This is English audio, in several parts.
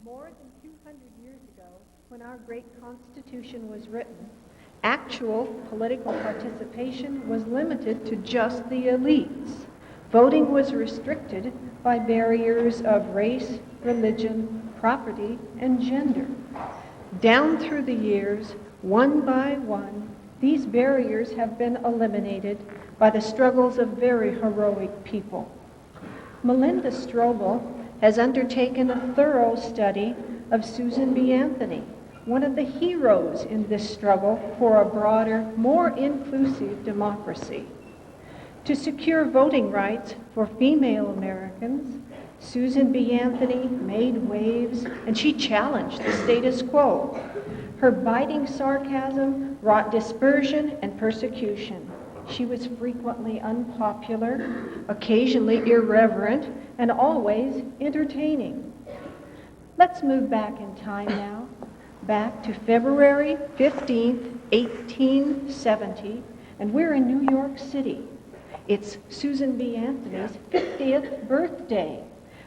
More than 200 years ago, when our great Constitution was written, actual political participation was limited to just the elites. Voting was restricted by barriers of race, religion, property, and gender. Down through the years, one by one, these barriers have been eliminated by the struggles of very heroic people. Melinda Strobel has undertaken a thorough study of Susan B. Anthony, one of the heroes in this struggle for a broader, more inclusive democracy. To secure voting rights for female Americans, Susan B. Anthony made waves and she challenged the status quo. Her biting sarcasm wrought dispersion and persecution. She was frequently unpopular, occasionally irreverent, and always entertaining. Let's move back in time now, back to February 15th, 1870, and we're in New York City. It's Susan B. Anthony's 50th birthday.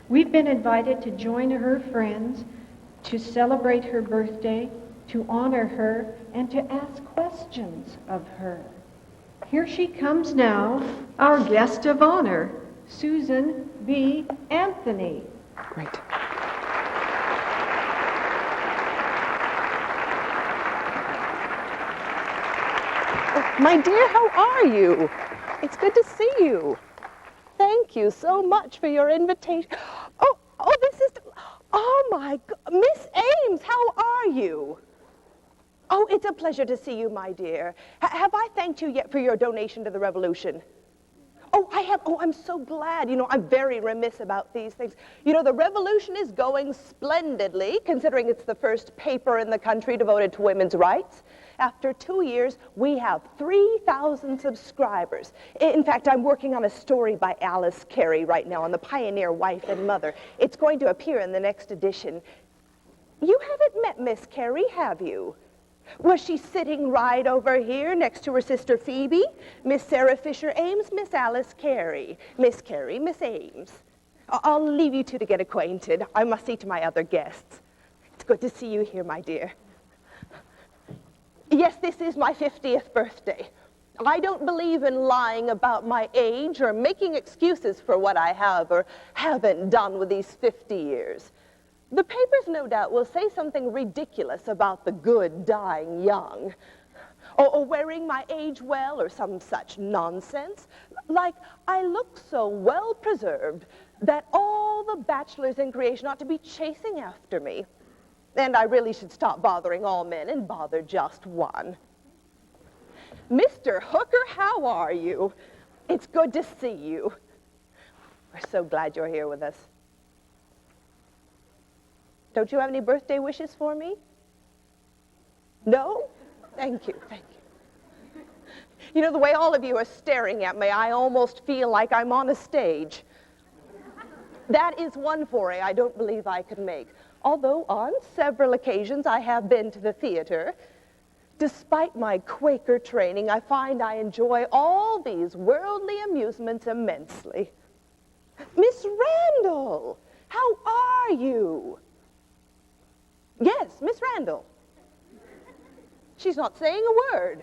We've been invited to join her friends to celebrate her birthday, to honor her, and to ask questions of her. Here she comes now, our guest of honor, Susan B. Anthony. Great. Oh, my dear, how are you? It's good to see you. Thank you so much for your invitation. Oh, this is, oh my God, Miss Ames, how are you? Oh, it's a pleasure to see you, my dear. Have I thanked you yet for your donation to the revolution? Oh, I have. Oh, I'm so glad. You know, I'm very remiss about these things. You know, the revolution is going splendidly, considering it's the first paper in the country devoted to women's rights. After 2 years, we have 3,000 subscribers. In fact, I'm working on a story by Alice Carey right now on the pioneer wife and mother. It's going to appear in the next edition. You haven't met Miss Carey, have you? Was she sitting right over here next to her sister Phoebe? Miss Sarah Fisher Ames, Miss Alice Carey. Miss Carey, Miss Ames. I'll leave you two to get acquainted. I must see to my other guests. It's good to see you here, my dear. Yes, this is my 50th birthday. I don't believe in lying about my age or making excuses for what I have or haven't done with these 50 years. The papers, no doubt, will say something ridiculous about the good dying young, or wearing my age well, or some such nonsense, like I look so well preserved that all the bachelors in creation ought to be chasing after me, and I really should stop bothering all men and bother just one. Mr. Hooker, how are you? It's good to see you. We're so glad you're here with us. Don't you have any birthday wishes for me? No? Thank you, thank you. You know, the way all of you are staring at me, I almost feel like I'm on a stage. That is one foray I don't believe I could make. Although on several occasions I have been to the theater, despite my Quaker training, I find I enjoy all these worldly amusements immensely. Miss Randall, how are you? Yes, Miss Randall. She's not saying a word.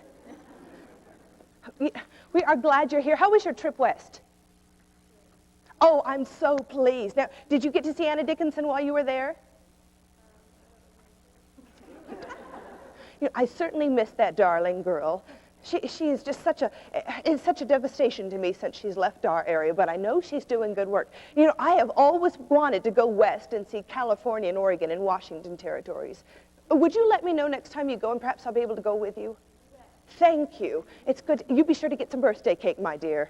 We are glad you're here. How was your trip west? Oh, I'm so pleased. Now, did you get to see Anna Dickinson while you were there? You know, I certainly miss that darling girl. She is just such a devastation to me since she's left our area, but I know she's doing good work. You know, I have always wanted to go west and see California and Oregon and Washington territories. Would you let me know next time you go, and perhaps I'll be able to go with you? Yes. Thank you. It's good. You be sure to get some birthday cake, my dear.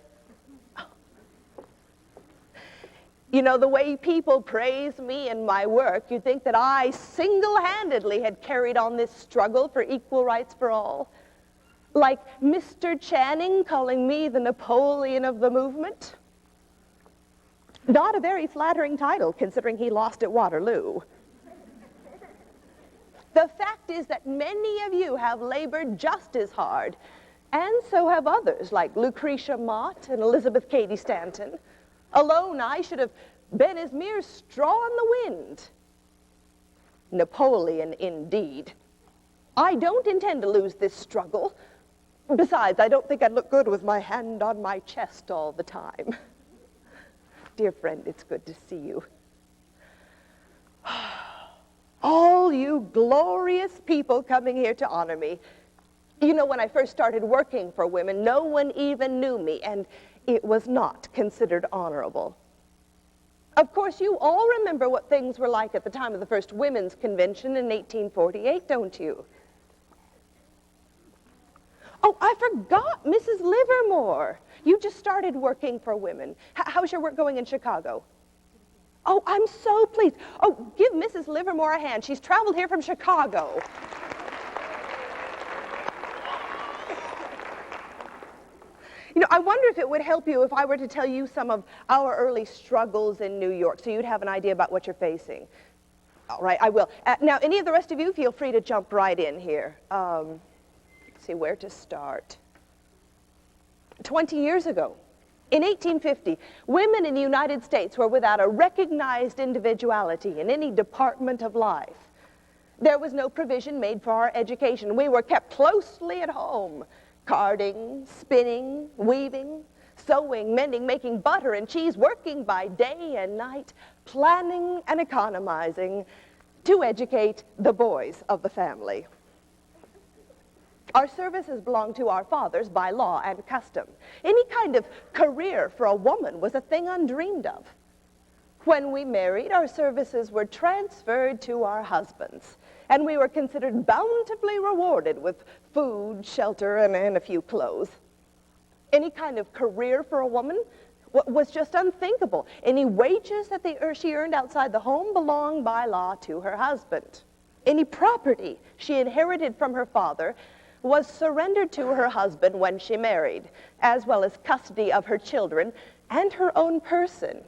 You know, the way people praise me and my work, you'd think that I single-handedly had carried on this struggle for equal rights for all. Like Mr. Channing calling me the Napoleon of the movement. Not a very flattering title, considering he lost at Waterloo. The fact is that many of you have labored just as hard, and so have others, like Lucretia Mott and Elizabeth Cady Stanton. Alone, I should have been as mere straw in the wind. Napoleon, indeed. I don't intend to lose this struggle. Besides, I don't think I'd look good with my hand on my chest all the time. Dear friend, it's good to see you. All you glorious people coming here to honor me. You know, when I first started working for women, no one even knew me, and it was not considered honorable. Of course, you all remember what things were like at the time of the first Women's Convention in 1848, don't you? Oh, I forgot, Mrs. Livermore. You just started working for women. How's your work going in Chicago? Oh, I'm so pleased. Oh, give Mrs. Livermore a hand. She's traveled here from Chicago. You know, I wonder if it would help you if I were to tell you some of our early struggles in New York, so you'd have an idea about what you're facing. All right, I will. Now, any of the rest of you, feel free to jump right in here. Let's see where to start. 20 years ago, in 1850, women in the United States were without a recognized individuality in any department of life. There was no provision made for our education. We were kept closely at home, carding, spinning, weaving, sewing, mending, making butter and cheese, working by day and night, planning and economizing to educate the boys of the family. Our services belonged to our fathers by law and custom. Any kind of career for a woman was a thing undreamed of. When we married, our services were transferred to our husbands, and we were considered bountifully rewarded with food, shelter, and a few clothes. Any kind of career for a woman was just unthinkable. Any wages that she earned outside the home belonged by law to her husband. Any property she inherited from her father was surrendered to her husband when she married, as well as custody of her children and her own person.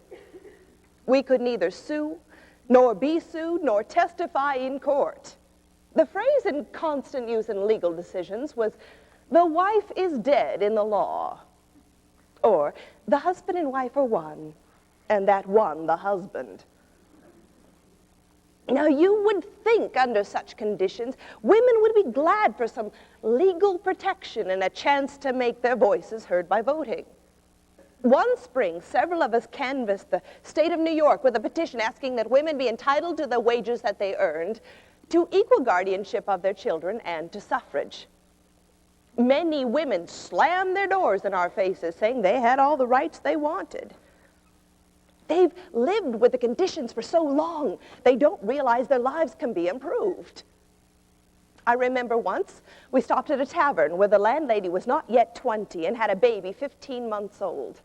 We could neither sue, nor be sued, nor testify in court. The phrase in constant use in legal decisions was, "The wife is dead in the law," or "The husband and wife are one, and that one the husband." Now, you would think under such conditions, women would be glad for some legal protection and a chance to make their voices heard by voting. One spring, several of us canvassed the state of New York with a petition asking that women be entitled to the wages that they earned, to equal guardianship of their children, and to suffrage. Many women slammed their doors in our faces, saying they had all the rights they wanted. They've lived with the conditions for so long, they don't realize their lives can be improved. I remember once we stopped at a tavern where the landlady was not yet 20 and had a baby 15 months old.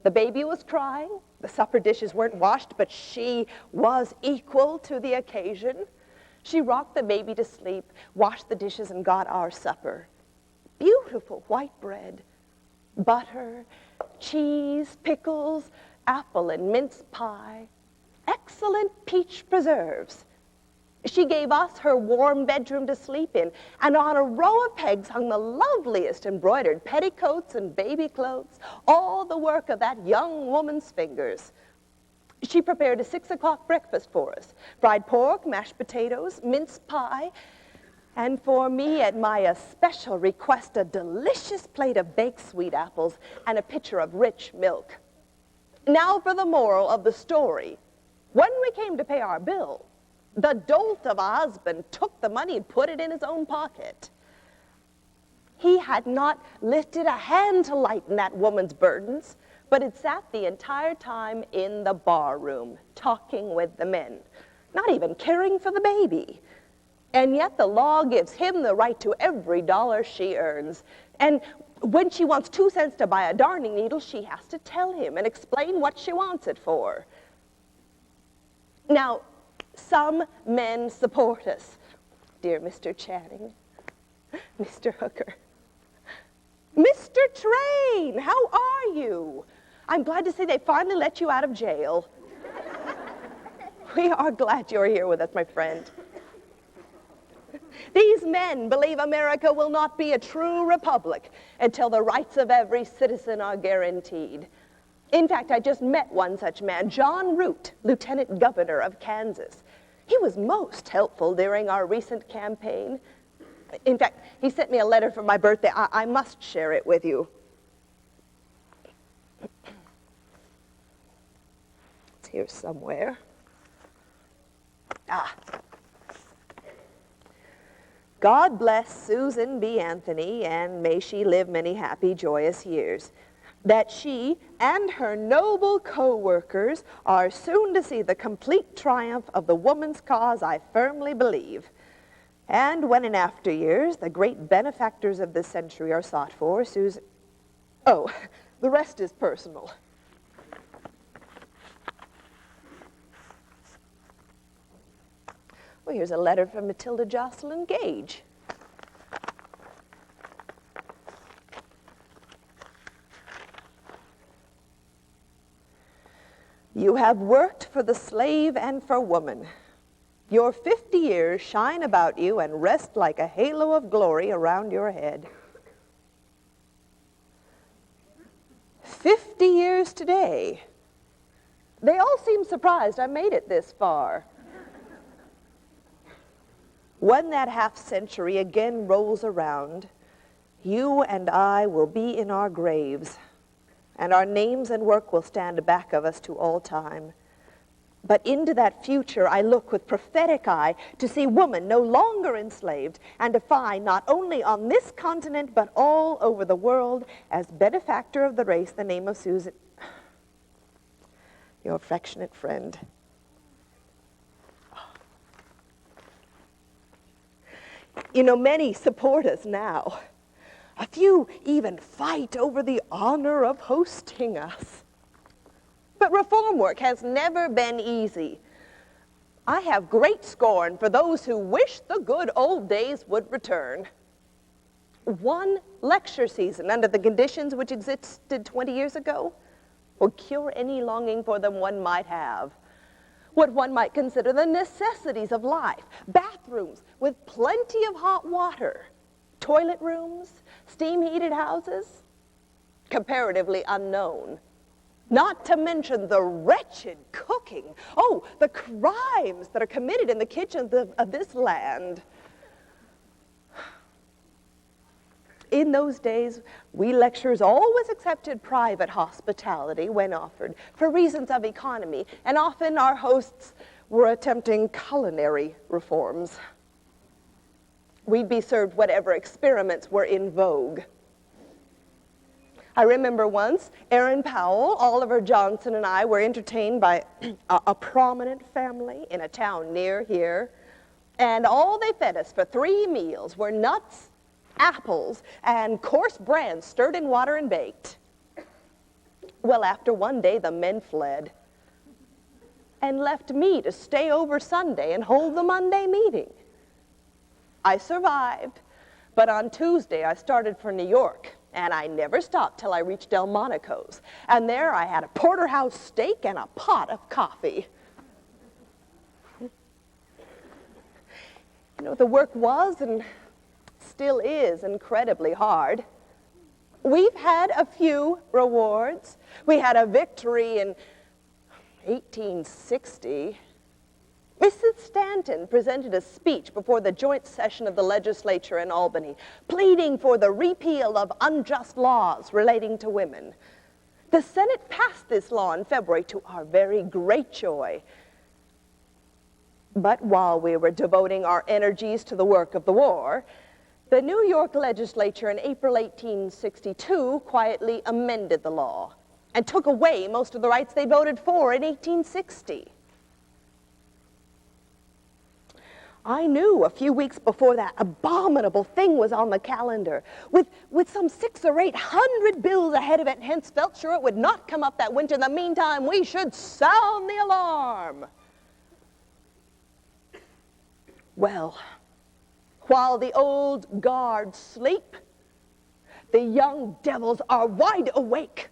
The baby was crying, the supper dishes weren't washed, but she was equal to the occasion. She rocked the baby to sleep, washed the dishes, and got our supper. Beautiful white bread, butter, cheese, pickles, apple and mince pie, excellent peach preserves. She gave us her warm bedroom to sleep in, and on a row of pegs hung the loveliest embroidered petticoats and baby clothes, all the work of that young woman's fingers. She prepared a 6 o'clock breakfast for us, fried pork, mashed potatoes, mince pie, and for me, at my especial request, a delicious plate of baked sweet apples and a pitcher of rich milk. Now for the moral of the story. When we came to pay our bill, the dolt of a husband took the money and put it in his own pocket. He had not lifted a hand to lighten that woman's burdens, but had sat the entire time in the bar room, talking with the men, not even caring for the baby. And yet the law gives him the right to every dollar she earns. And when she wants 2 cents to buy a darning needle, she has to tell him and explain what she wants it for. Now, some men support us. Dear Mr. Channing, Mr. Hooker, Mr. Train, how are you? I'm glad to see they finally let you out of jail. We are glad you're here with us, my friend. These men believe America will not be a true republic until the rights of every citizen are guaranteed. In fact, I just met one such man, John Root, Lieutenant Governor of Kansas. He was most helpful during our recent campaign. In fact, he sent me a letter for my birthday. I must share it with you. It's here somewhere. God bless Susan B. Anthony, and may she live many happy, joyous years. That she and her noble co-workers are soon to see the complete triumph of the woman's cause, I firmly believe. And when in after years the great benefactors of this century are sought for, Susan... Oh, the rest is personal. Well, here's a letter from Matilda Jocelyn Gage. You have worked for the slave and for woman. Your 50 years shine about you and rest like a halo of glory around your head. 50 years today. They all seem surprised I made it this far. When that half century again rolls around, you and I will be in our graves, and our names and work will stand back of us to all time. But into that future I look with prophetic eye to see woman no longer enslaved, and to find not only on this continent but all over the world as benefactor of the race the name of Susan, your affectionate friend. You know, many support us now. A few even fight over the honor of hosting us. But reform work has never been easy. I have great scorn for those who wish the good old days would return. One lecture season under the conditions which existed 20 years ago would cure any longing for them one might have. What one might consider the necessities of life, bathrooms with plenty of hot water, toilet rooms, steam-heated houses, comparatively unknown. Not to mention the wretched cooking. Oh, the crimes that are committed in the kitchens of this land. In those days, we lecturers always accepted private hospitality when offered for reasons of economy, and often our hosts were attempting culinary reforms. We'd be served whatever experiments were in vogue. I remember once, Aaron Powell, Oliver Johnson, and I were entertained by a prominent family in a town near here, and all they fed us for 3 meals were nuts, apples, and coarse bran stirred in water and baked. Well, after one day, the men fled and left me to stay over Sunday and hold the Monday meeting. I survived, but on Tuesday I started for New York, and I never stopped till I reached Delmonico's. And there I had a porterhouse steak and a pot of coffee. You know, the work was and still is incredibly hard. We've had a few rewards. We had a victory in 1860. Mrs. Stanton presented a speech before the joint session of the legislature in Albany, pleading for the repeal of unjust laws relating to women. The Senate passed this law in February to our very great joy. But while we were devoting our energies to the work of the war, the New York legislature in April 1862 quietly amended the law and took away most of the rights they voted for in 1860. I knew a few weeks before that abominable thing was on the calendar, with some 600 or 800 bills ahead of it, and hence felt sure it would not come up that winter. In the meantime, we should sound the alarm. Well, while the old guard sleep, the young devils are wide awake.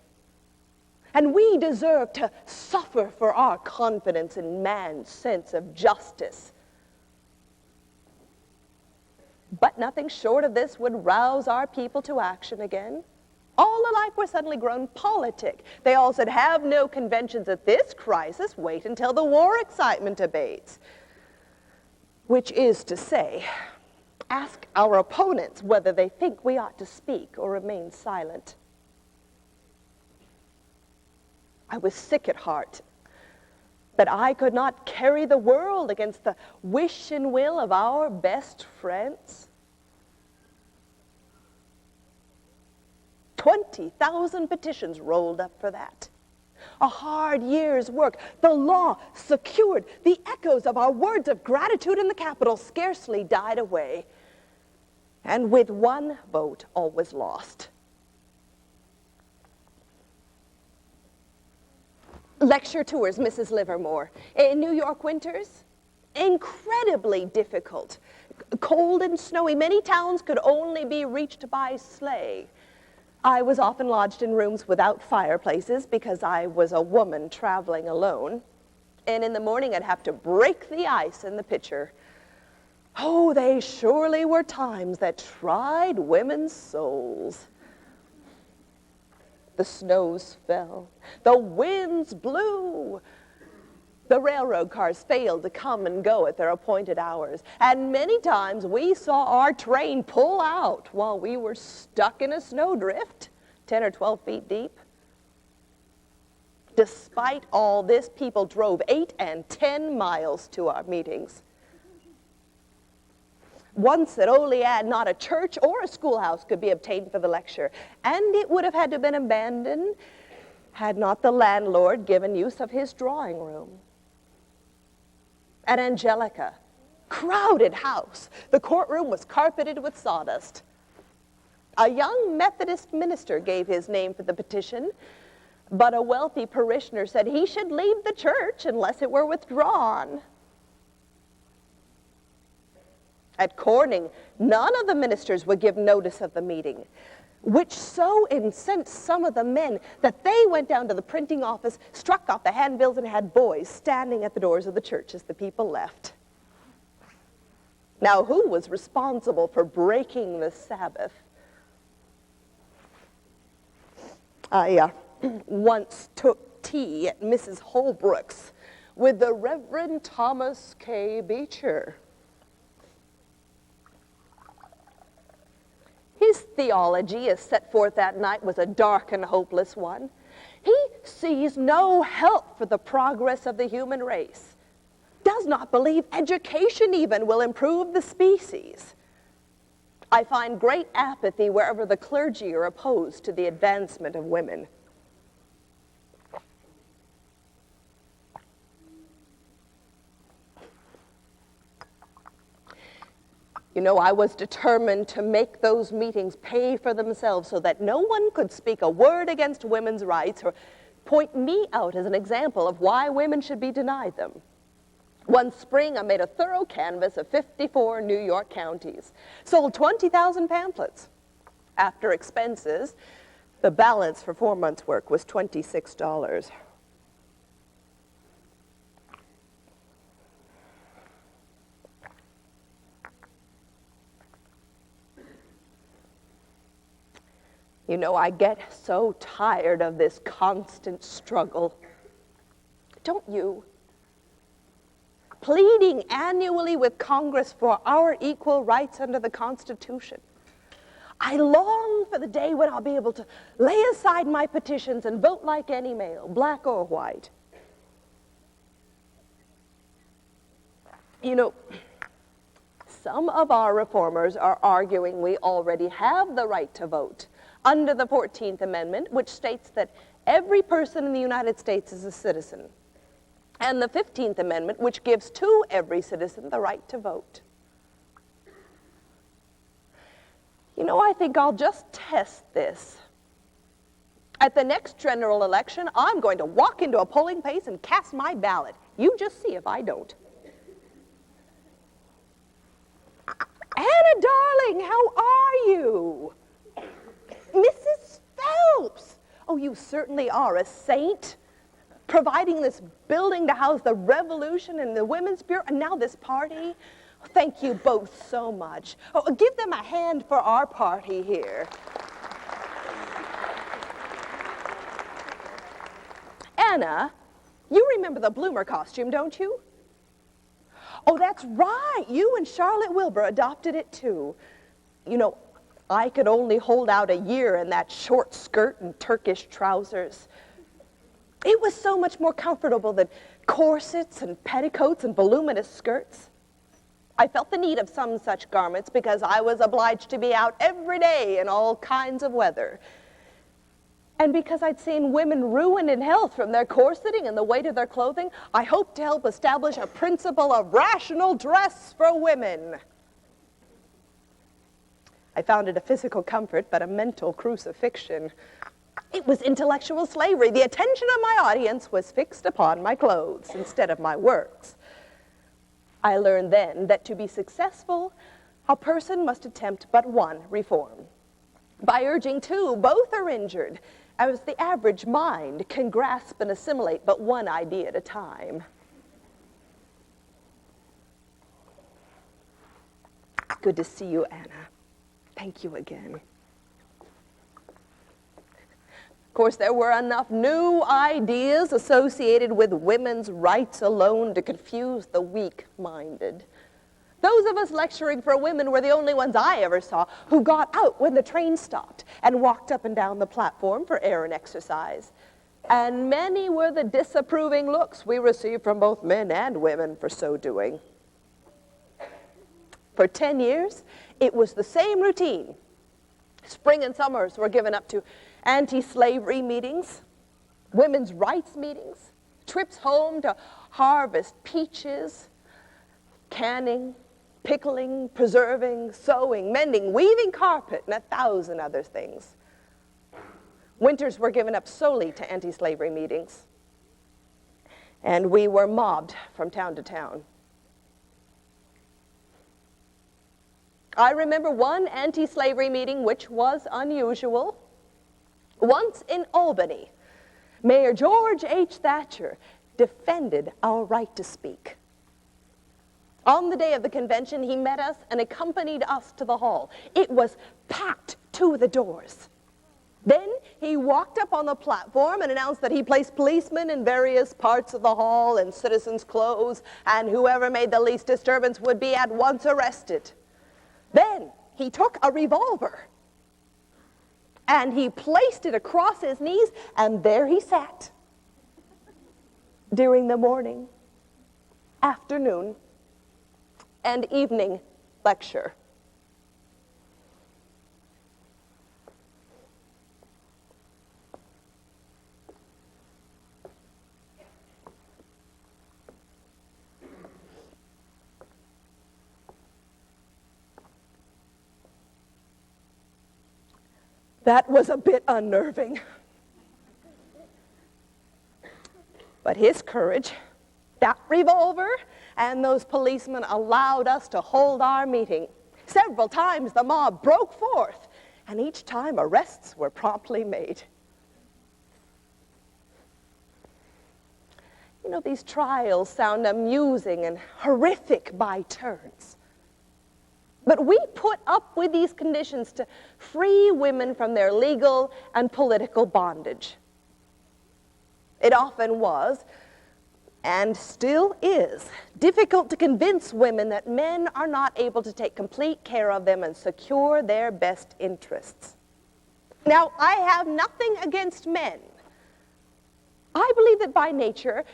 And we deserve to suffer for our confidence in man's sense of justice. But nothing short of this would rouse our people to action again. All alike were suddenly grown politic. They all said, have no conventions at this crisis. Wait until the war excitement abates. which is to say, ask our opponents whether they think we ought to speak or remain silent. I was sick at heart, but I could not carry the world against the wish and will of our best friends. 20,000 petitions rolled up for that. A hard year's work. The law secured. The echoes of our words of gratitude in the Capitol scarcely died away. And with one vote, all was lost. Lecture tours, Mrs. Livermore. In New York winters, incredibly difficult. Cold and snowy. Many towns could only be reached by sleigh. I was often lodged in rooms without fireplaces because I was a woman traveling alone. And in the morning, I'd have to break the ice in the pitcher. Oh, they surely were times that tried women's souls. The snows fell. The winds blew. The railroad cars failed to come and go at their appointed hours. And many times we saw our train pull out while we were stuck in a snowdrift, 10 or 12 feet deep. Despite all this, people drove 8 and 10 miles to our meetings. Once at Olean, not a church or a schoolhouse could be obtained for the lecture, and it would have had to have been abandoned had not the landlord given use of his drawing room. At Angelica, crowded house. The courtroom was carpeted with sawdust. A young Methodist minister gave his name for the petition, but a wealthy parishioner said he should leave the church unless it were withdrawn. At Corning, none of the ministers would give notice of the meeting, which so incensed some of the men that they went down to the printing office, struck off the handbills, and had boys standing at the doors of the church as the people left. Now, who was responsible for breaking the Sabbath? I once took tea at Mrs. Holbrook's with the Reverend Thomas K. Beecher. His theology, as set forth that night, was a dark and hopeless one. He sees no help for the progress of the human race, does not believe education even will improve the species. I find great apathy wherever the clergy are opposed to the advancement of women. You know, I was determined to make those meetings pay for themselves so that no one could speak a word against women's rights or point me out as an example of why women should be denied them. One spring, I made a thorough canvass of 54 New York counties, sold 20,000 pamphlets. After expenses, the balance for 4 months' work was $26. You know, I get so tired of this constant struggle. Don't you? Pleading annually with Congress for our equal rights under the Constitution. I long for the day when I'll be able to lay aside my petitions and vote like any male, black or white. You know, some of our reformers are arguing we already have the right to vote under the 14th Amendment, which states that every person in the United States is a citizen, and the 15th Amendment, which gives to every citizen the right to vote. You know, I think I'll just test this. At the next general election, I'm going to walk into a polling place and cast my ballot. You just see if I don't. Anna, darling, how are you? Mrs. Phelps! Oh, you certainly are a saint, providing this building to house the Revolution and the Women's Bureau, and now this party. Thank you both so much. Oh, give them a hand for our party here. Anna, you remember the bloomer costume, don't you? Oh, that's right. You and Charlotte Wilbur adopted it too. You know, I could only hold out a year in that short skirt and Turkish trousers. It was so much more comfortable than corsets and petticoats and voluminous skirts. I felt the need of some such garments because I was obliged to be out every day in all kinds of weather. And because I'd seen women ruined in health from their corseting and the weight of their clothing, I hoped to help establish a principle of rational dress for women. I found it a physical comfort, but a mental crucifixion. It was intellectual slavery. The attention of my audience was fixed upon my clothes instead of my works. I learned then that to be successful, a person must attempt but one reform. By urging two, both are injured, as the average mind can grasp and assimilate but one idea at a time. Good to see you, Anna. Thank you again. Of course, there were enough new ideas associated with women's rights alone to confuse the weak-minded. Those of us lecturing for women were the only ones I ever saw who got out when the train stopped and walked up and down the platform for air and exercise. And many were the disapproving looks we received from both men and women for so doing. For 10 years, it was the same routine. Spring and summers were given up to anti-slavery meetings, women's rights meetings, trips home to harvest peaches, canning, pickling, preserving, sewing, mending, weaving carpet, and 1,000 other things. Winters were given up solely to anti-slavery meetings, and we were mobbed from town to town. I remember one anti-slavery meeting which was unusual. Once in Albany, Mayor George H. Thatcher defended our right to speak. On the day of the convention, he met us and accompanied us to the hall. It was packed to the doors. Then he walked up on the platform and announced that he placed policemen in various parts of the hall in citizens' clothes, and whoever made the least disturbance would be at once arrested. Then he took a revolver and he placed it across his knees, and there he sat during the morning, afternoon, and evening lecture. That was a bit unnerving. But his courage, that revolver, and those policemen allowed us to hold our meeting. Several times the mob broke forth, and each time arrests were promptly made. You know, these trials sound amusing and horrific by turns. But we put up with these conditions to free women from their legal and political bondage. It often was, and still is, difficult to convince women that men are not able to take complete care of them and secure their best interests. Now, I have nothing against men. I believe that by nature,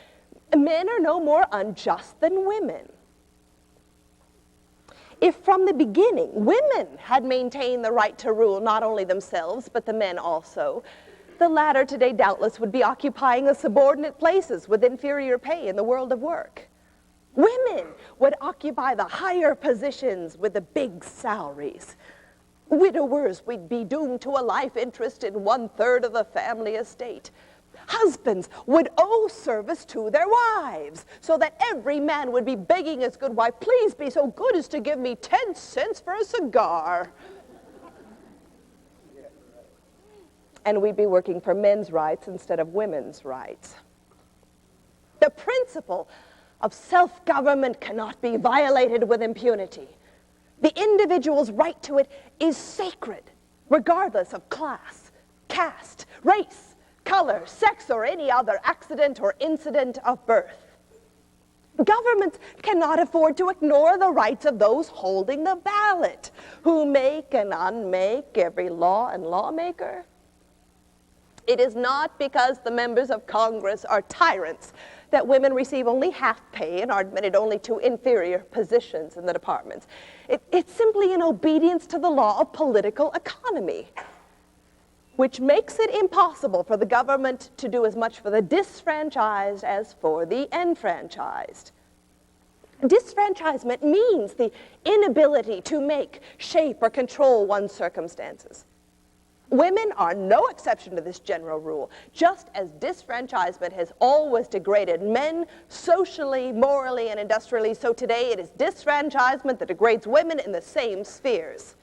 men are no more unjust than women. If from the beginning women had maintained the right to rule not only themselves but the men also, the latter today doubtless would be occupying the subordinate places with inferior pay in the world of work. Women would occupy the higher positions with the big salaries. Widowers would be doomed to a life interest in 1/3 of the family estate. Husbands would owe service to their wives, so that every man would be begging his good wife, please be so good as to give me 10 cents for a cigar. And we'd be working for men's rights instead of women's rights. The principle of self-government cannot be violated with impunity. The individual's right to it is sacred, regardless of class, caste, race, color, sex, or any other accident or incident of birth. Governments cannot afford to ignore the rights of those holding the ballot, who make and unmake every law and lawmaker. It is not because the members of Congress are tyrants that women receive only half pay and are admitted only to inferior positions in the departments. It's simply in obedience to the law of political economy, which makes it impossible for the government to do as much for the disfranchised as for the enfranchised. Disfranchisement means the inability to make, shape, or control one's circumstances. Women are no exception to this general rule, just as disfranchisement has always degraded men socially, morally, and industrially, so today it is disfranchisement that degrades women in the same spheres.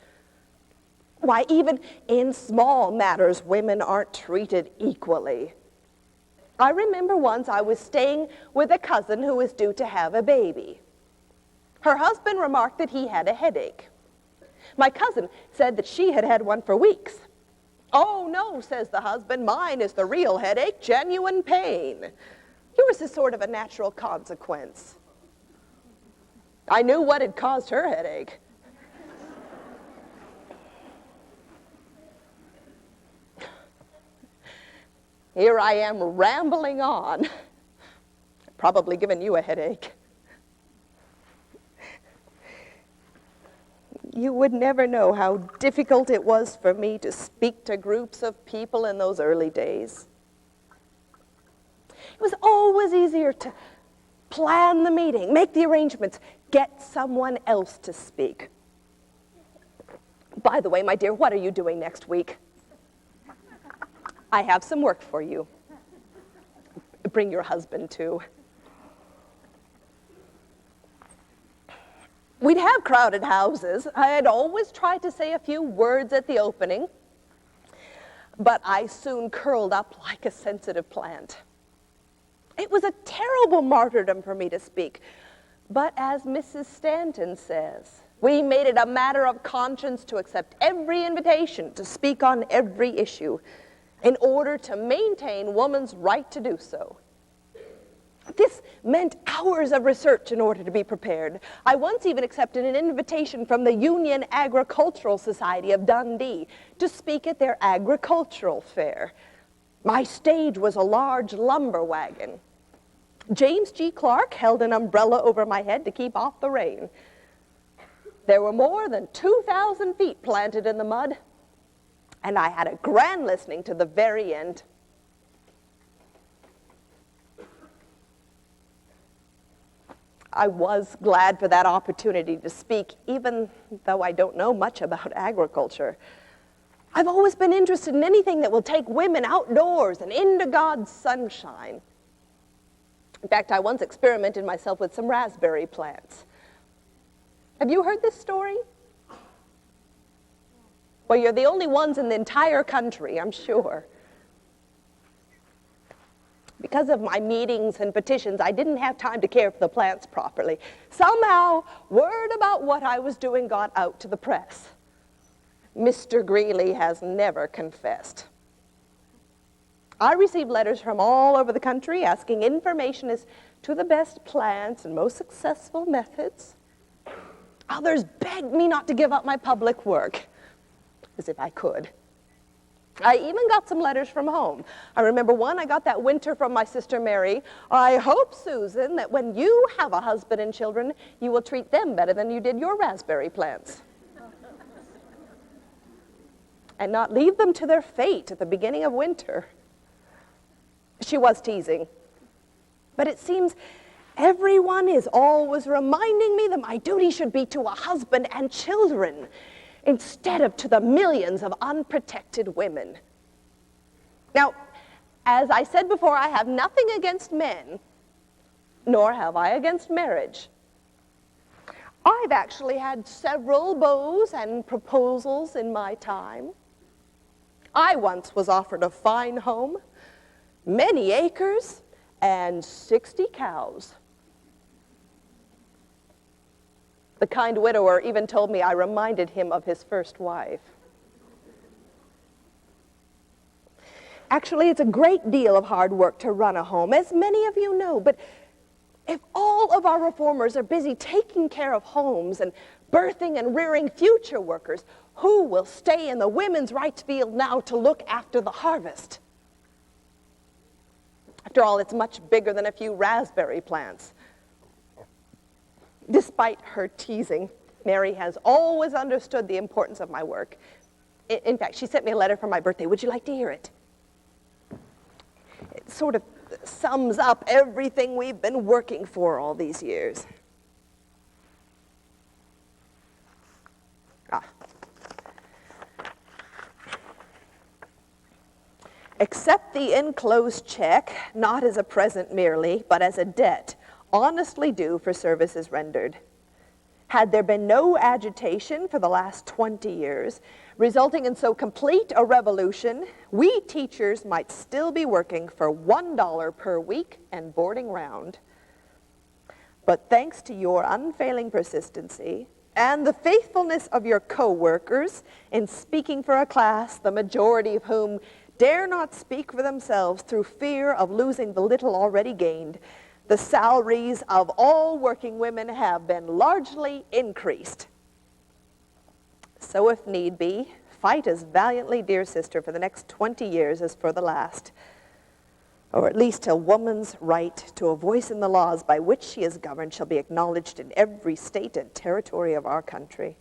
Why, even in small matters, women aren't treated equally. I remember once I was staying with a cousin who was due to have a baby. Her husband remarked that he had a headache. My cousin said that she had had one for weeks. "Oh, no," says the husband, "mine is the real headache, genuine pain." Yours is sort of a natural consequence. I knew what had caused her headache. Here I am rambling on, probably giving you a headache. You would never know how difficult it was for me to speak to groups of people in those early days. It was always easier to plan the meeting, make the arrangements, get someone else to speak. By the way, my dear, what are you doing next week? I have some work for you. Bring your husband too. We'd have crowded houses. I had always tried to say a few words at the opening, but I soon curled up like a sensitive plant. It was a terrible martyrdom for me to speak, but as Mrs. Stanton says, we made it a matter of conscience to accept every invitation to speak on every issue in order to maintain woman's right to do so. This meant hours of research in order to be prepared. I once even accepted an invitation from the Union Agricultural Society of Dundee to speak at their agricultural fair. My stage was a large lumber wagon. James G. Clark held an umbrella over my head to keep off the rain. There were more than 2,000 feet planted in the mud, and I had a grand listening to the very end. I was glad for that opportunity to speak, even though I don't know much about agriculture. I've always been interested in anything that will take women outdoors and into God's sunshine. In fact, I once experimented myself with some raspberry plants. Have you heard this story? Well, you're the only ones in the entire country, I'm sure. Because of my meetings and petitions, I didn't have time to care for the plants properly. Somehow, word about what I was doing got out to the press. Mr. Greeley has never confessed. I received letters from all over the country asking information as to the best plants and most successful methods. Others begged me not to give up my public work, as if I could. I even got some letters from home. I remember one I got that winter from my sister Mary. "I hope, Susan, that when you have a husband and children, you will treat them better than you did your raspberry plants. And not leave them to their fate at the beginning of winter." She was teasing. But it seems everyone is always reminding me that my duty should be to a husband and children, instead of to the millions of unprotected women. Now, as I said before, I have nothing against men, nor have I against marriage. I've actually had several beaux and proposals in my time. I once was offered a fine home, many acres, and 60 cows. The kind widower even told me I reminded him of his first wife. Actually, it's a great deal of hard work to run a home, as many of you know, but If all of our reformers are busy taking care of homes and birthing and rearing future workers, who will stay in the women's rights field now to look after the harvest? After all, it's much bigger than a few raspberry plants. Despite her teasing, Mary has always understood the importance of my work. In fact, she sent me a letter for my birthday. Would you like to hear it? It sort of sums up everything we've been working for all these years. Accept the enclosed check, not as a present merely, but as a debt, honestly due for services rendered. Had there been no agitation for the last 20 years, resulting in so complete a revolution, we teachers might still be working for $1 per week and boarding round. But thanks to your unfailing persistency and the faithfulness of your co-workers in speaking for a class, the majority of whom dare not speak for themselves through fear of losing the little already gained, the salaries of all working women have been largely increased. So if need be, fight as valiantly, dear sister, for the next 20 years as for the last, or at least a woman's right to a voice in the laws by which she is governed shall be acknowledged in every state and territory of our country.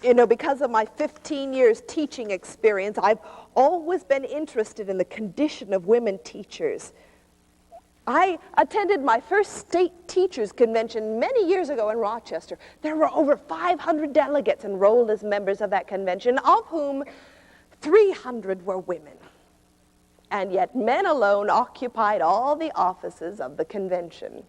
You know, because of my 15 years teaching experience, I've always been interested in the condition of women teachers. I attended my first state teachers convention many years ago in Rochester. There were over 500 delegates enrolled as members of that convention, of whom 300 were women. And yet men alone occupied all the offices of the convention.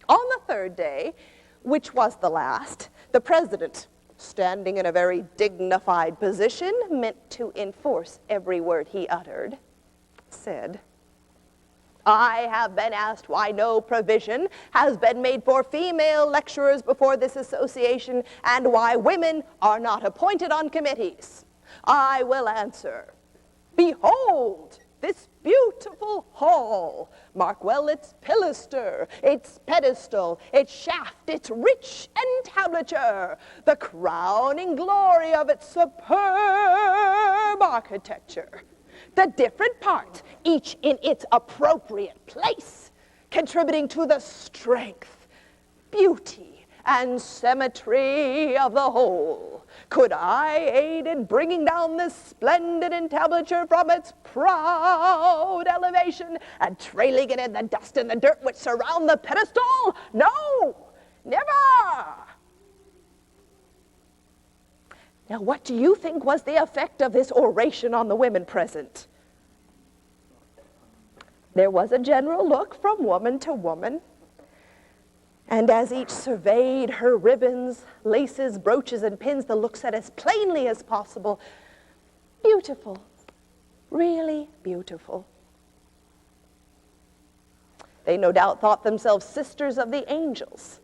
On the third day, which was the last, the president, standing in a very dignified position, meant to enforce every word he uttered, said, "I have been asked why no provision has been made for female lecturers before this association and why women are not appointed on committees. I will answer, behold, this beautiful hall. Mark well its pilaster, its pedestal, its shaft, its rich entablature, the crowning glory of its superb architecture. The different parts, each in its appropriate place, contributing to the strength, beauty, and symmetry of the whole. Could I aid in bringing down this splendid entablature from its proud elevation and trailing it in the dust and the dirt which surround the pedestal? No, never." Now, what do you think was the effect of this oration on the women present? There was a general look from woman to woman, and as each surveyed her ribbons, laces, brooches, and pins, the look said as plainly as possible, "Beautiful, really beautiful." They no doubt thought themselves sisters of the angels.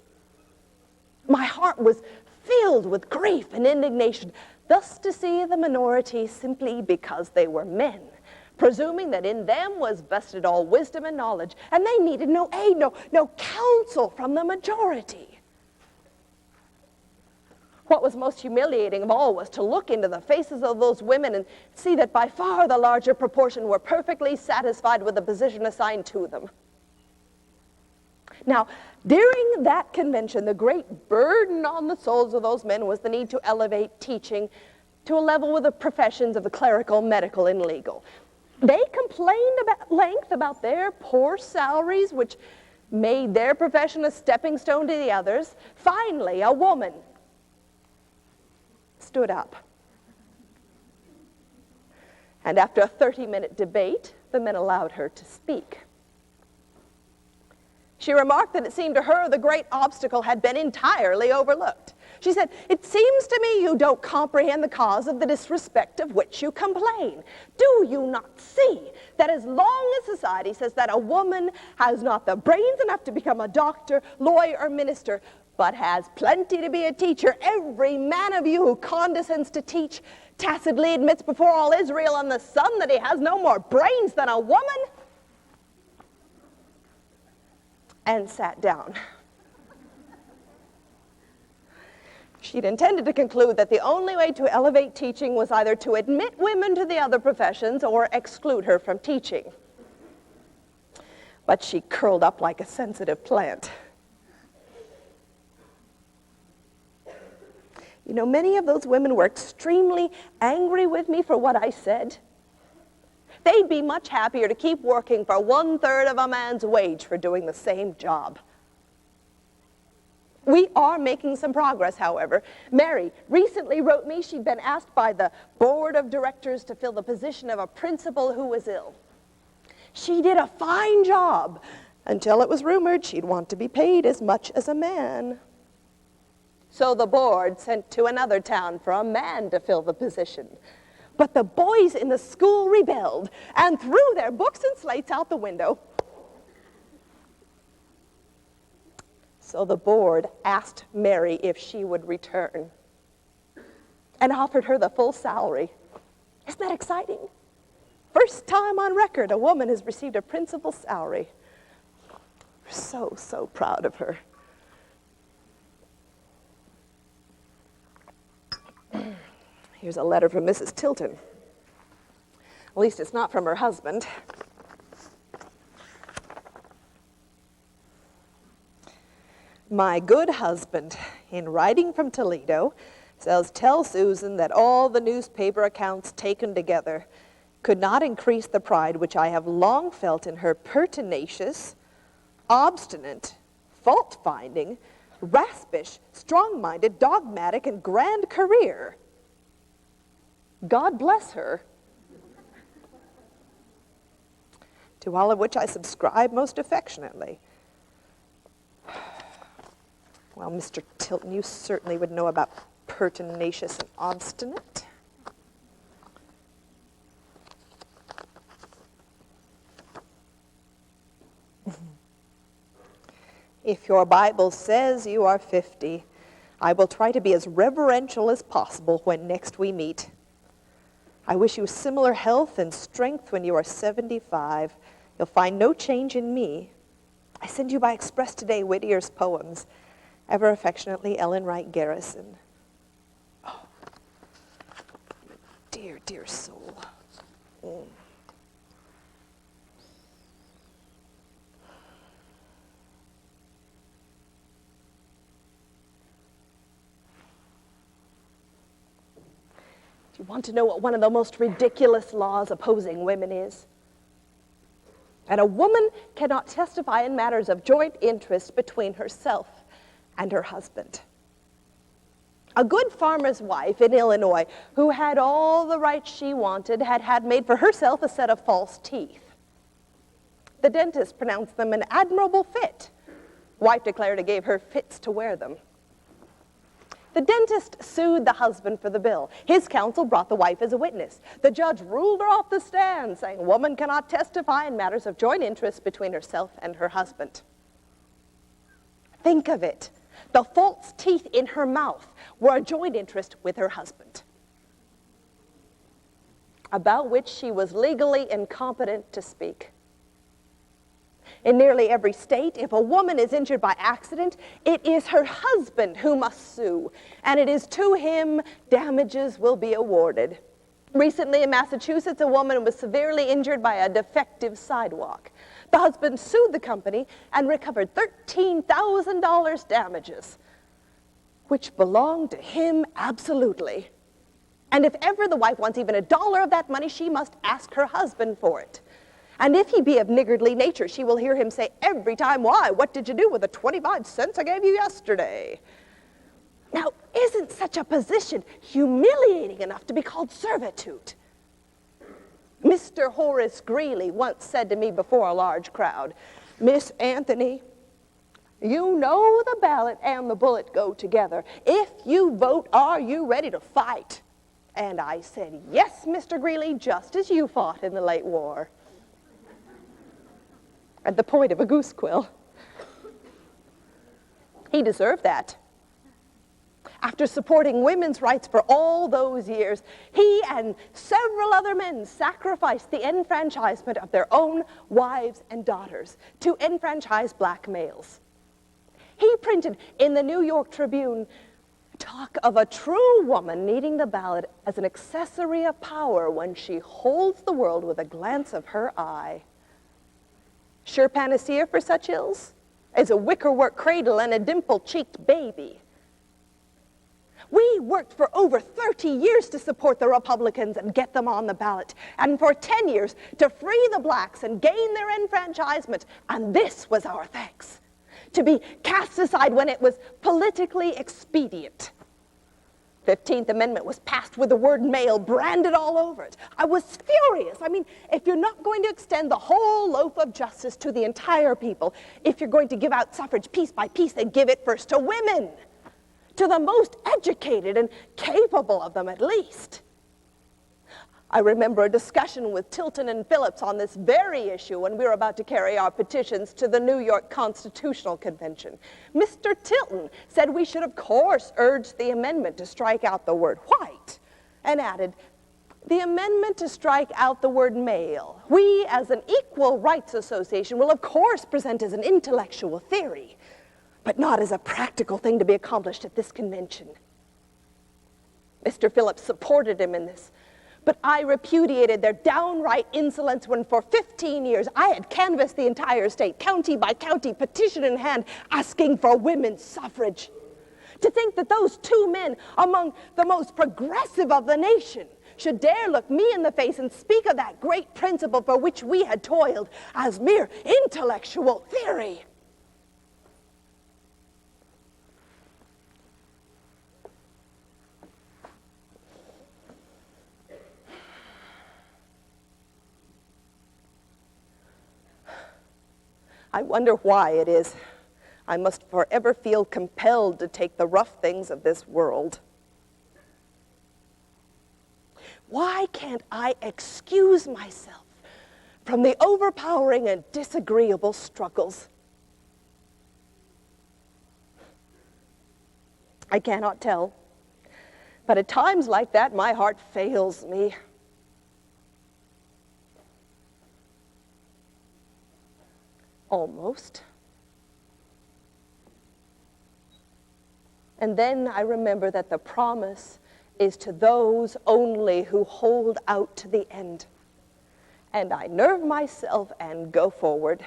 My heart was filled with grief and indignation, thus to see the minority simply because they were men, presuming that in them was vested all wisdom and knowledge, and they needed no aid, no counsel from the majority. What was most humiliating of all was to look into the faces of those women and see that by far the larger proportion were perfectly satisfied with the position assigned to them. Now, during that convention, the great burden on the souls of those men was the need to elevate teaching to a level with the professions of the clerical, medical, and legal. They complained at length about their poor salaries, which made their profession a stepping stone to the others. Finally, a woman stood up. And after a 30-minute debate, the men allowed her to speak. She remarked that it seemed to her the great obstacle had been entirely overlooked. She said, "It seems to me you don't comprehend the cause of the disrespect of which you complain. Do you not see that as long as society says that a woman has not the brains enough to become a doctor, lawyer, or minister, but has plenty to be a teacher. Every man of you who condescends to teach tacitly admits before all Israel and the sun that he has no more brains than a woman. And sat down. She'd intended to conclude that the only way to elevate teaching was either to admit women to the other professions or exclude her from teaching. But she curled up like a sensitive plant. You know, many of those women were extremely angry with me for what I said. They'd be much happier to keep working for 1/3 of a man's wage for doing the same job. We are making some progress, however. Mary recently wrote me she'd been asked by the board of directors to fill the position of a principal who was ill. She did a fine job until it was rumored she'd want to be paid as much as a man. So the board sent to another town for a man to fill the position. But the boys in the school rebelled and threw their books and slates out the window. So the board asked Mary if she would return and offered her the full salary. Isn't that exciting? First time on record a woman has received a principal's salary. We're so, so proud of her. Here's a letter from Mrs. Tilton. At least it's not from her husband. My good husband, in writing from Toledo, says, tell Susan that all the newspaper accounts taken together could not increase the pride which I have long felt in her pertinacious, obstinate, fault-finding, raspish, strong-minded, dogmatic, and grand career. God bless her. To all of which I subscribe most affectionately. Well, Mr. Tilton, you certainly would know about pertinacious and obstinate. If your Bible says you are 50, I will try to be as reverential as possible when next we meet. I wish you similar health and strength when you are 75. You'll find no change in me. I send you by express today Whittier's poems. Ever affectionately, Ellen Wright Garrison. Oh, dear, dear soul. Mm. Do you want to know what one of the most ridiculous laws opposing women is? That a woman cannot testify in matters of joint interest between herself and her husband. A good farmer's wife in Illinois, who had all the rights she wanted, had made for herself a set of false teeth. The dentist pronounced them an admirable fit. Wife declared it gave her fits to wear them. The dentist sued the husband for the bill. His counsel brought the wife as a witness. The judge ruled her off the stand, saying a woman cannot testify in matters of joint interest between herself and her husband. Think of it. The false teeth in her mouth were a joint interest with her husband, about which she was legally incompetent to speak. In nearly every state, if a woman is injured by accident, it is her husband who must sue, and it is to him damages will be awarded. Recently in Massachusetts, a woman was severely injured by a defective sidewalk. The husband sued the company and recovered $13,000 damages, which belonged to him absolutely. And if ever the wife wants even $1 of that money, she must ask her husband for it. And if he be of niggardly nature, she will hear him say every time, why, what did you do with the 25 cents I gave you yesterday? Now, isn't such a position humiliating enough to be called servitude? Mr. Horace Greeley once said to me before a large crowd, Miss Anthony, you know the ballot and the bullet go together. If you vote, are you ready to fight? And I said, yes, Mr. Greeley, just as you fought in the late war. At the point of a goose quill. He deserved that. After supporting women's rights for all those years, he and several other men sacrificed the enfranchisement of their own wives and daughters to enfranchise black males. He printed in the New York Tribune talk of a true woman needing the ballot as an accessory of power when she holds the world with a glance of her eye. Sure panacea for such ills is a wickerwork cradle and a dimple-cheeked baby. We worked for over 30 years to support the Republicans and get them on the ballot, and for 10 years to free the blacks and gain their enfranchisement, and this was our thanks, to be cast aside when it was politically expedient. 15th Amendment was passed with the word male branded all over it. I was furious. I mean, if you're not going to extend the whole loaf of justice to the entire people, if you're going to give out suffrage piece by piece, then give it first to women, to the most educated and capable of them at least. I remember a discussion with Tilton and Phillips on this very issue when we were about to carry our petitions to the New York Constitutional Convention. Mr. Tilton said we should, of course, urge the amendment to strike out the word white, and added, the amendment to strike out the word male, we as an equal rights association will, of course, present as an intellectual theory, but not as a practical thing to be accomplished at this convention. Mr. Phillips supported him in this, but I repudiated their downright insolence when for 15 years I had canvassed the entire state, county by county, petition in hand, asking for women's suffrage. To think that those two men, among the most progressive of the nation, should dare look me in the face and speak of that great principle for which we had toiled as mere intellectual theory. I wonder why it is I must forever feel compelled to take the rough things of this world. Why can't I excuse myself from the overpowering and disagreeable struggles? I cannot tell, but at times like that, my heart fails me. Almost. And then I remember that the promise is to those only who hold out to the end. And I nerve myself and go forward.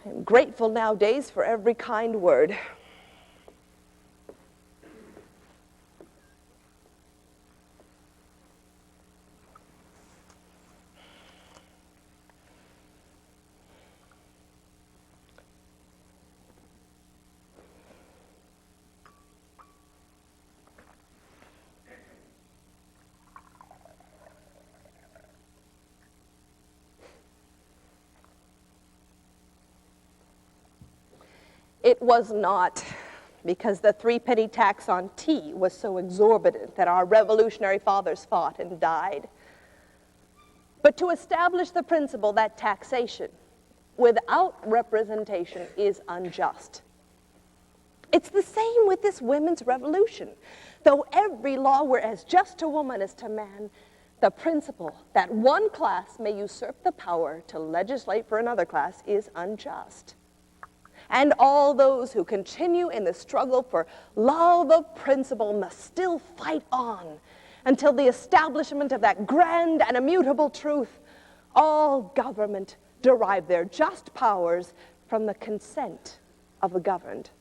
I am grateful nowadays for every kind word. It was not because the 3-penny tax on tea was so exorbitant that our revolutionary fathers fought and died, but to establish the principle that taxation without representation is unjust. It's the same with this women's revolution. Though every law were as just to woman as to man, the principle that one class may usurp the power to legislate for another class is unjust. And all those who continue in the struggle for love of principle must still fight on until the establishment of that grand and immutable truth: all government derive their just powers from the consent of the governed.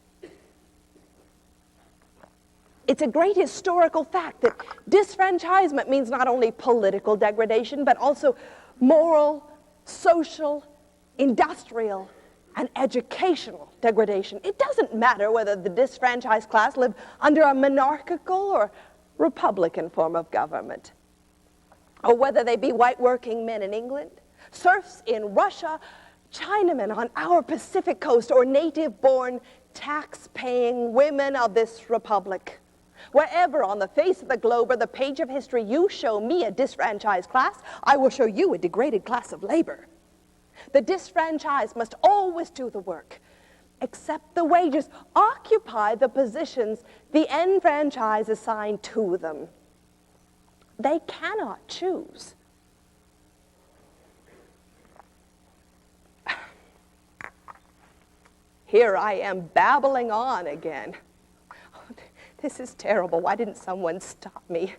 It's a great historical fact that disfranchisement means not only political degradation, but also moral, social, industrial, and educational degradation. It doesn't matter whether the disfranchised class live under a monarchical or republican form of government, or whether they be white working men in England, serfs in Russia, Chinamen on our Pacific coast, or native-born, tax-paying women of this republic. Wherever on the face of the globe or the page of history you show me a disfranchised class, I will show you a degraded class of labor. The disfranchised must always do the work, accept the wages, occupy the positions the enfranchised assigned to them. They cannot choose. Here I am babbling on again. This is terrible. Why didn't someone stop me?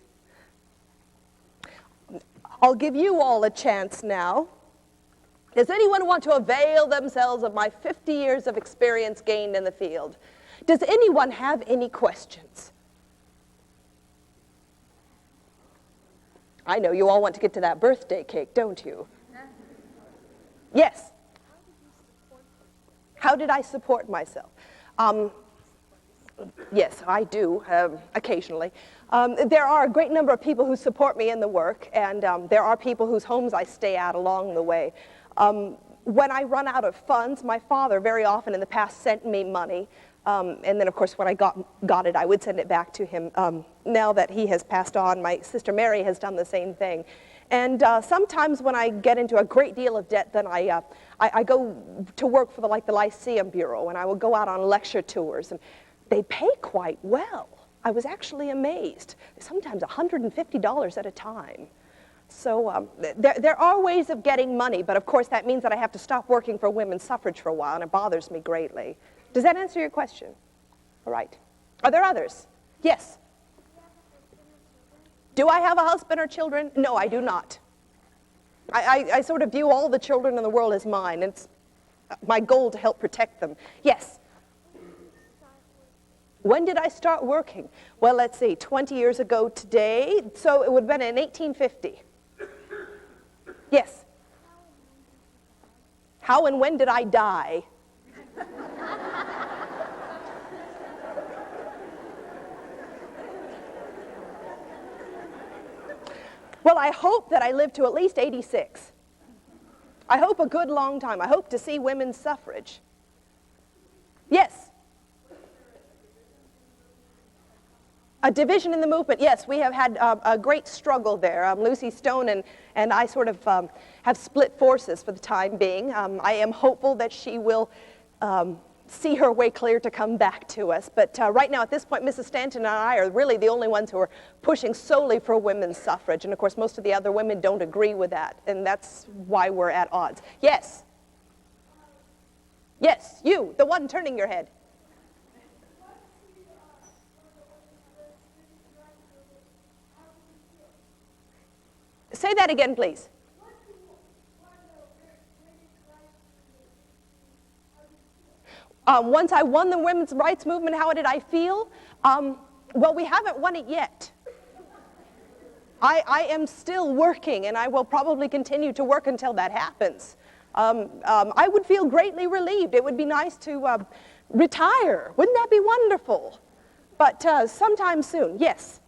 I'll give you all a chance now. Does anyone want to avail themselves of my 50 years of experience gained in the field? Does anyone have any questions? I know you all want to get to that birthday cake, don't you? Yes. How did I support myself? Yes, I do, occasionally. There are a great number of people who support me in the work, and there are people whose homes I stay at along the way. When I run out of funds, my father very often in the past sent me money, and then of course when I got it, I would send it back to him. Now that he has passed on, my sister Mary has done the same thing. And sometimes when I get into a great deal of debt, then I go to work for the Lyceum Bureau, and I will go out on lecture tours, and they pay quite well. I was actually amazed. Sometimes $150 at a time. So there are ways of getting money, but of course that means that I have to stop working for women's suffrage for a while, and it bothers me greatly. Does that answer your question? All right. Are there others? Yes. Do I have a husband or children? No, I do not. I sort of view all the children in the world as mine. It's my goal to help protect them. Yes. When did I start working? Well, let's see, 20 years ago today, so it would have been in 1850. Yes. How and when did I die? Well, I hope that I live to at least 86. I hope a good long time. I hope to see women's suffrage. Yes. A division in the movement, yes, we have had a great struggle there. Lucy Stone and I sort of have split forces for the time being. I am hopeful that she will see her way clear to come back to us. But right now, at this point, Mrs. Stanton and I are really the only ones who are pushing solely for women's suffrage. And of course, most of the other women don't agree with that. And that's why we're at odds. Yes. Yes, you, the one turning your head. Say that again, please. Once I won the women's rights movement, how did I feel? Well, we haven't won it yet. I am still working, and I will probably continue to work until that happens. I would feel greatly relieved. It would be nice to retire. Wouldn't that be wonderful? But sometime soon, yes.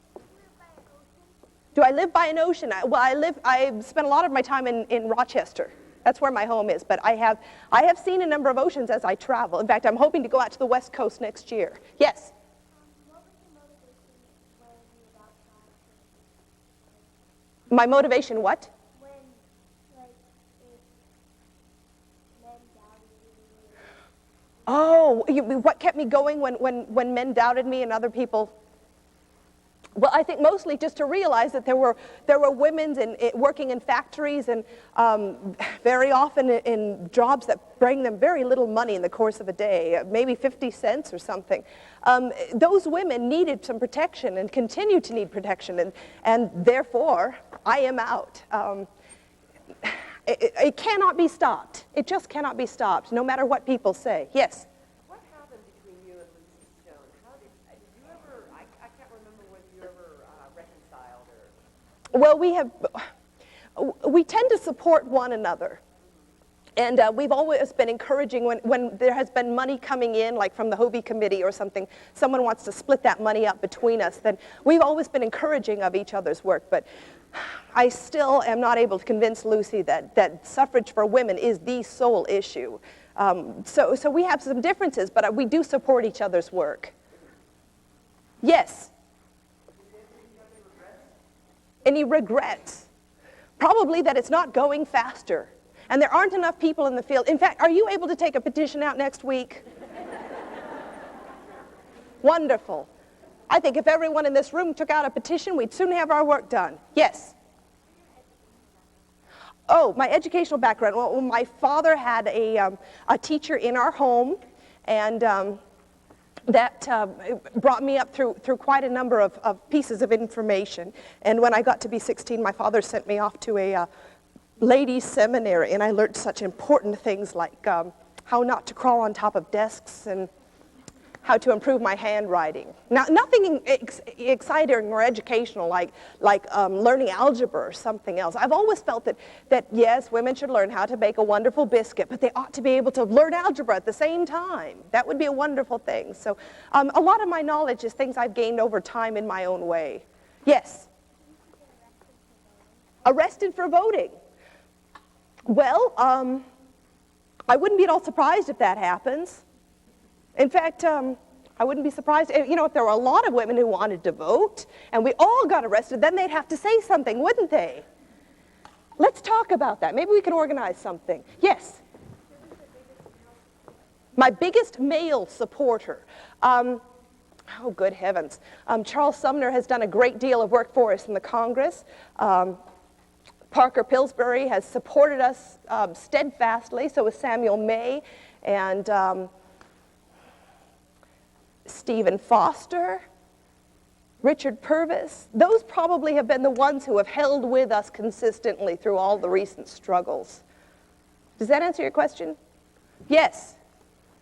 Do I live by an ocean? Well, I spent a lot of my time in Rochester. That's where my home is. But I have seen a number of oceans as I travel. In fact, I'm hoping to go out to the West Coast next year. Yes? My motivation what? Oh, what kept me going when men doubted me and other people? Well, I think mostly just to realize that there were women working in factories and very often in jobs that bring them very little money in the course of a day, maybe 50 cents or something. Those women needed some protection and continue to need protection, and therefore I am out. It cannot be stopped. It just cannot be stopped, no matter what people say. Yes? Well, we tend to support one another. And we've always been encouraging when there has been money coming in, like from the Hovey Committee or something, someone wants to split that money up between us, then we've always been encouraging of each other's work. But I still am not able to convince Lucy that suffrage for women is the sole issue. So we have some differences, but we do support each other's work. Yes? Any regrets? Probably that it's not going faster. And there aren't enough people in the field. In fact, are you able to take a petition out next week? Wonderful. I think if everyone in this room took out a petition, we'd soon have our work done. Yes? Oh, my educational background. Well, my father had a teacher in our home, and that brought me up through quite a number of pieces of information. And when I got to be 16, my father sent me off to a ladies' seminary, and I learned such important things like how not to crawl on top of desks and how to improve my handwriting. Now, nothing exciting or educational like learning algebra or something else. I've always felt that yes, women should learn how to bake a wonderful biscuit, but they ought to be able to learn algebra at the same time. That would be a wonderful thing. So a lot of my knowledge is things I've gained over time in my own way. Yes? Arrested for voting. Well, I wouldn't be at all surprised if that happens. In fact, I wouldn't be surprised, if there were a lot of women who wanted to vote, and we all got arrested, then they'd have to say something, wouldn't they? Let's talk about that. Maybe we can organize something. Yes? My biggest male supporter. Oh, good heavens. Charles Sumner has done a great deal of work for us in the Congress. Parker Pillsbury has supported us steadfastly, so has Samuel May, and Stephen Foster, Richard Purvis. Those probably have been the ones who have held with us consistently through all the recent struggles. Does that answer your question? Yes?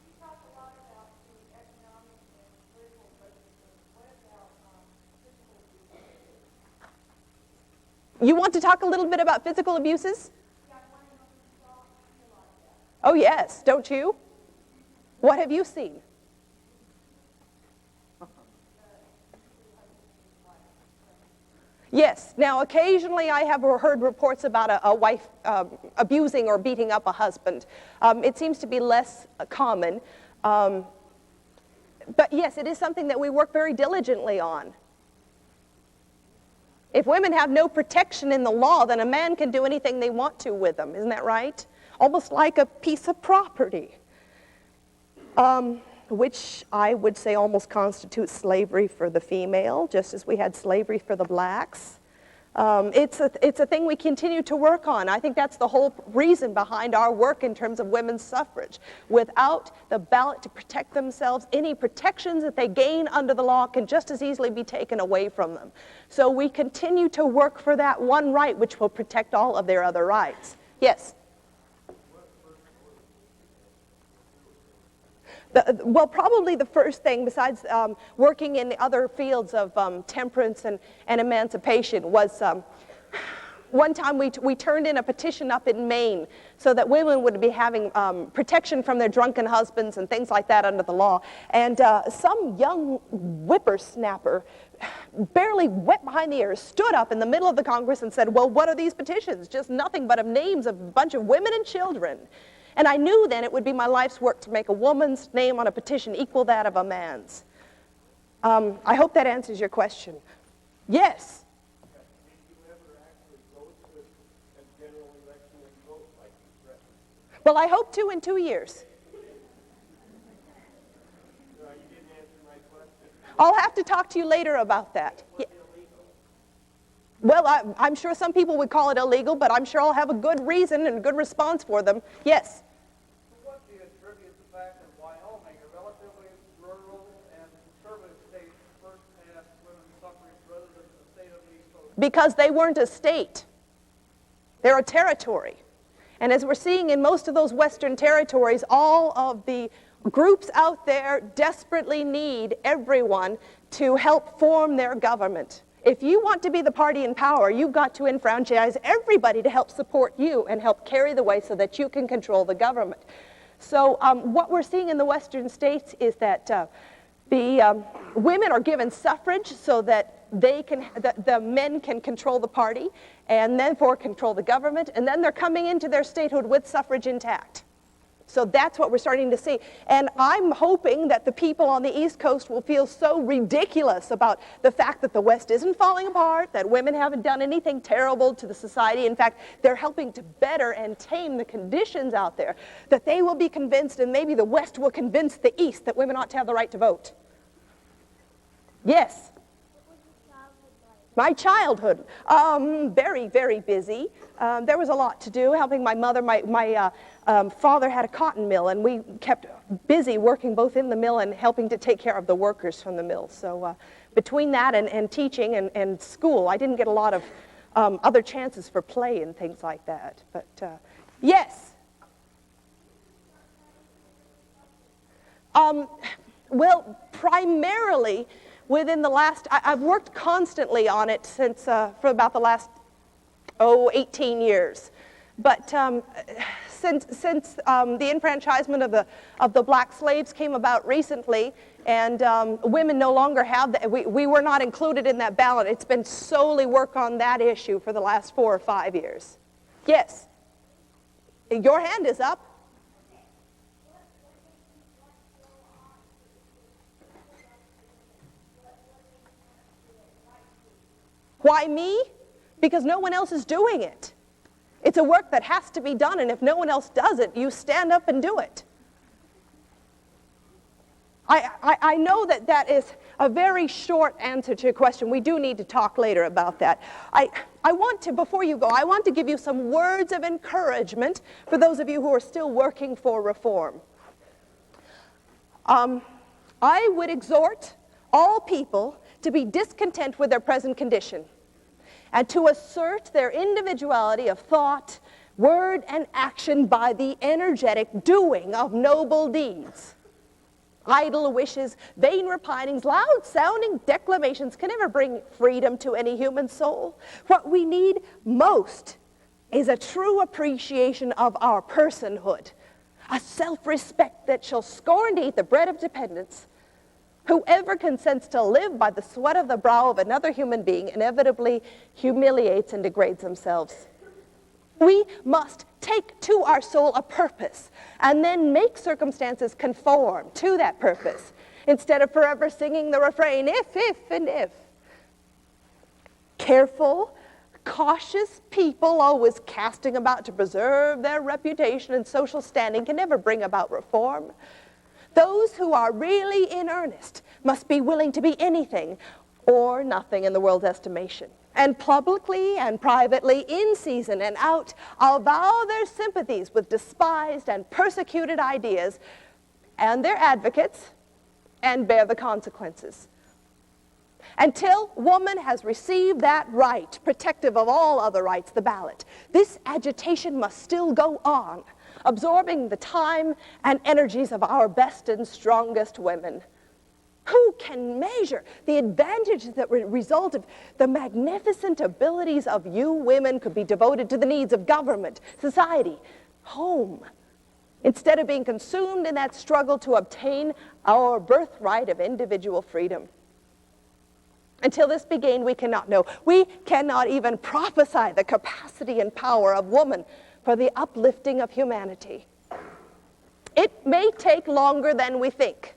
You talk a lot about the economic and political prejudices. What about physical abuses? You want to talk a little bit about physical abuses? Yeah, I want to know if you saw anything like that. Oh, yes. Don't you? What have you seen? Yes. Now, occasionally I have heard reports about a wife abusing or beating up a husband. It seems to be less common. But yes, it is something that we work very diligently on. If women have no protection in the law, then a man can do anything they want to with them. Isn't that right? Almost like a piece of property. Which I would say almost constitutes slavery for the female, just as we had slavery for the blacks. It's a thing we continue to work on. I think that's the whole reason behind our work in terms of women's suffrage. Without the ballot to protect themselves, any protections that they gain under the law can just as easily be taken away from them. So we continue to work for that one right which will protect all of their other rights. Yes? Well, probably the first thing, besides working in the other fields of temperance and emancipation, was one time we turned in a petition up in Maine so that women would be having protection from their drunken husbands and things like that under the law. And some young whippersnapper, barely wet behind the ears, stood up in the middle of the Congress and said, well, what are these petitions? Just nothing but names of a bunch of women and children. And I knew then it would be my life's work to make a woman's name on a petition equal that of a man's. I hope that answers your question. Yes? Did you ever actually go to a general election and vote like you threatened? Well, I hope to in 2 years. No, you didn't answer my question. I'll have to talk to you later about that. Yeah. Well, I'm sure some people would call it illegal, but I'm sure I'll have a good reason and a good response for them. Yes? So what do you attribute the fact that Wyoming, a relatively rural and conservative state, first passed women's suffrage rather than the state of the East Coast? Because they weren't a state. They're a territory. And as we're seeing in most of those Western territories, all of the groups out there desperately need everyone to help form their government. If you want to be the party in power, you've got to enfranchise everybody to help support you and help carry the way so that you can control the government. So what we're seeing in the Western states is that the women are given suffrage so that the men can control the party and therefore control the government, and then they're coming into their statehood with suffrage intact. So that's what we're starting to see. And I'm hoping that the people on the East Coast will feel so ridiculous about the fact that the West isn't falling apart, that women haven't done anything terrible to the society. In fact, they're helping to better and tame the conditions out there, that they will be convinced, and maybe the West will convince the East, that women ought to have the right to vote. Yes? My childhood, very, very busy. There was a lot to do, helping my mother. My father had a cotton mill, and we kept busy working both in the mill and helping to take care of the workers from the mill. So between that and teaching and school, I didn't get a lot of other chances for play and things like that. But yes. Well, primarily, within the last, I've worked constantly on it since, for about the last, 18 years. But since the enfranchisement of the black slaves came about recently, and women no longer have that, we were not included in that ballot. It's been solely work on that issue for the last 4 or 5 years. Yes? Your hand is up. Why me? Because no one else is doing it. It's a work that has to be done, and if no one else does it, you stand up and do it. I know that is a very short answer to your question. We do need to talk later about that. I want to, before you go, I want to give you some words of encouragement for those of you who are still working for reform. I would exhort all people to be discontent with their present condition, and to assert their individuality of thought, word, and action by the energetic doing of noble deeds. Idle wishes, vain repinings, loud-sounding declamations can never bring freedom to any human soul. What we need most is a true appreciation of our personhood, a self-respect that shall scorn to eat the bread of dependence. Whoever consents to live by the sweat of the brow of another human being inevitably humiliates and degrades themselves. We must take to our soul a purpose and then make circumstances conform to that purpose, instead of forever singing the refrain, if, and if. Careful, cautious people always casting about to preserve their reputation and social standing can never bring about reform. Those who are really in earnest must be willing to be anything or nothing in the world's estimation, and publicly and privately, in season and out, avow their sympathies with despised and persecuted ideas and their advocates, and bear the consequences. Until woman has received that right, protective of all other rights, the ballot, this agitation must still go on, absorbing the time and energies of our best and strongest women. Who can measure the advantages that result of the magnificent abilities of you women could be devoted to the needs of government, society, home, instead of being consumed in that struggle to obtain our birthright of individual freedom? Until this be gained, we cannot know. We cannot even prophesy the capacity and power of woman for the uplifting of humanity. It may take longer than we think.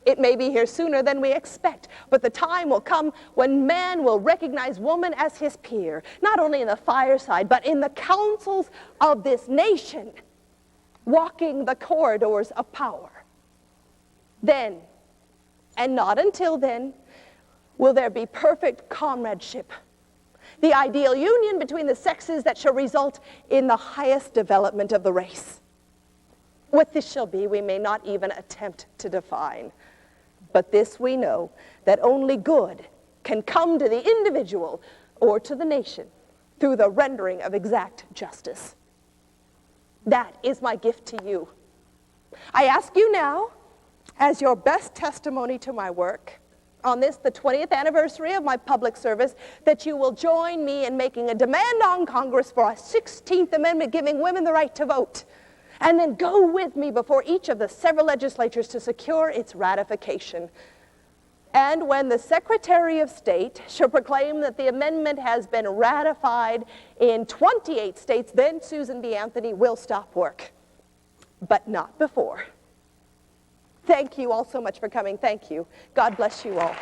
It may be here sooner than we expect, but the time will come when man will recognize woman as his peer, not only in the fireside, but in the councils of this nation, walking the corridors of power. Then, and not until then, will there be perfect comradeship, the ideal union between the sexes that shall result in the highest development of the race. What this shall be, we may not even attempt to define. But this we know, that only good can come to the individual or to the nation through the rendering of exact justice. That is my gift to you. I ask you now, as your best testimony to my work, on this, the 20th anniversary of my public service, that you will join me in making a demand on Congress for a 16th Amendment giving women the right to vote, and then go with me before each of the several legislatures to secure its ratification. And when the Secretary of State shall proclaim that the amendment has been ratified in 28 states, then Susan B. Anthony will stop work. but not before. Thank you all so much for coming. Thank you. God bless you all.